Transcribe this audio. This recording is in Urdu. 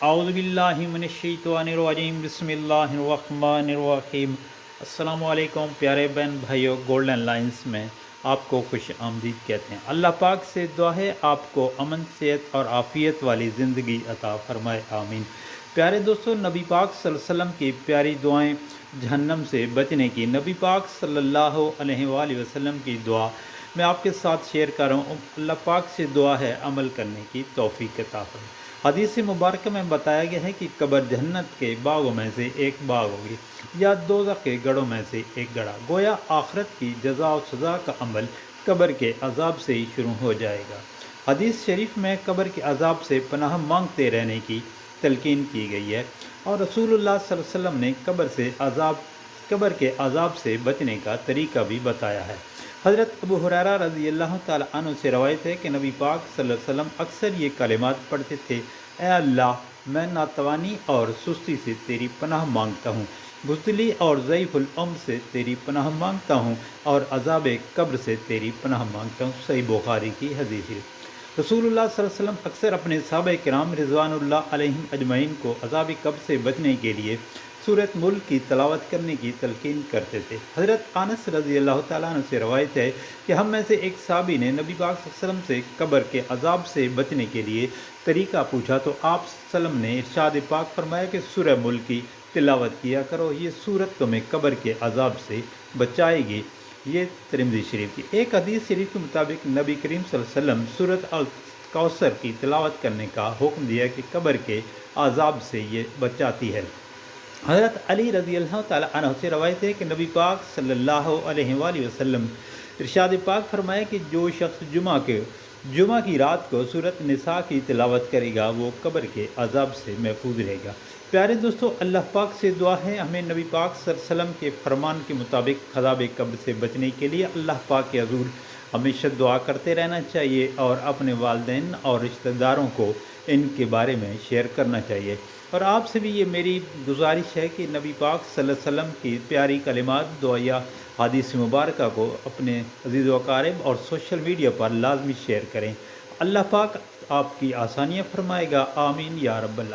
اعوذ باللہ من الشیطان الرجیم بسم اللہ الرحمن الرحیم۔ السلام علیکم پیارے بہن بھائیوں، گولڈن لائنز میں آپ کو خوش آمدید کہتے ہیں۔ اللہ پاک سے دعا ہے آپ کو امن، صحت اور عافیت والی زندگی عطا فرمائے، آمین۔ پیارے دوستو، نبی پاک صلی اللہ علیہ وسلم کی پیاری دعائیں جہنم سے بچنے کی، نبی پاک صلی اللہ علیہ وآلہ وسلم کی دعا میں آپ کے ساتھ شیئر کر رہا ہوں۔ اللہ پاک سے دعا ہے عمل کرنے کی توفیق عطا فرمائے۔ حدیث مبارکہ میں بتایا گیا ہے کہ قبر جنت کے باغوں میں سے ایک باغ ہوگی یا دوزخ کے گڑھوں میں سے ایک گڑھا، گویا آخرت کی جزا و سزا کا عمل قبر کے عذاب سے ہی شروع ہو جائے گا۔ حدیث شریف میں قبر کے عذاب سے پناہ مانگتے رہنے کی تلقین کی گئی ہے، اور رسول اللہ صلی اللہ علیہ وسلم نے قبر کے عذاب سے بچنے کا طریقہ بھی بتایا ہے۔ حضرت ابو ہریرہ رضی اللہ تعالیٰ عنہ سے روایت ہے کہ نبی پاک صلی اللہ علیہ وسلم اکثر یہ کلمات پڑھتے تھے: اے اللہ، میں ناتوانی اور سستی سے تیری پناہ مانگتا ہوں، بزدلی اور ضعیف العمر سے تیری پناہ مانگتا ہوں، اور عذاب قبر سے تیری پناہ مانگتا ہوں۔ صحیح بخاری کی حدیث ہے۔ رسول اللہ صلی اللہ علیہ وسلم اکثر اپنے صحابہ کرام رضوان اللہ علیہم اجمعین کو عذاب قبر سے بچنے کے لیے سورۃ ملک کی تلاوت کرنے کی تلقین کرتے تھے۔ حضرت انس رضی اللہ تعالیٰ عنہ سے روایت ہے کہ ہم میں سے ایک صحابی نے نبی پاک صلی اللہ علیہ وسلم سے قبر کے عذاب سے بچنے کے لیے طریقہ پوچھا تو آپ صلی اللہ علیہ وسلم نے ارشاد پاک فرمایا کہ سورہ ملک کی تلاوت کیا کرو، یہ سورت تمہیں قبر کے عذاب سے بچائے گی۔ یہ ترمذی شریف کی ایک حدیث شریف کے مطابق نبی کریم صلی اللہ علیہ وسلم سورۃ الکوثر کی تلاوت کرنے کا حکم دیا کہ قبر کے عذاب سے یہ بچاتی ہے۔ حضرت علی رضی اللہ تعالیٰ عنہ سے روایت ہے کہ نبی پاک صلی اللہ علیہ وآلہ وسلم ارشاد پاک فرمایا کہ جو شخص جمعہ کی رات کو سورۃ نساء کی تلاوت کرے گا وہ قبر کے عذاب سے محفوظ رہے گا۔ پیارے دوستو، اللہ پاک سے دعا ہے ہمیں نبی پاک صلی اللہ علیہ وسلم کے فرمان کے مطابق عذاب قبر سے بچنے کے لیے اللہ پاک کے حضور ہمیشہ دعا کرتے رہنا چاہیے، اور اپنے والدین اور رشتہ داروں کو ان کے بارے میں شیئر کرنا چاہیے۔ اور آپ سے بھی یہ میری گزارش ہے کہ نبی پاک صلی اللہ علیہ وسلم کی پیاری کلمات، دعائیا حدیث مبارکہ کو اپنے عزیز و اقارب اور سوشل میڈیا پر لازمی شیئر کریں۔ اللہ پاک آپ کی آسانیاں فرمائے گا، آمین یا رب العالمین۔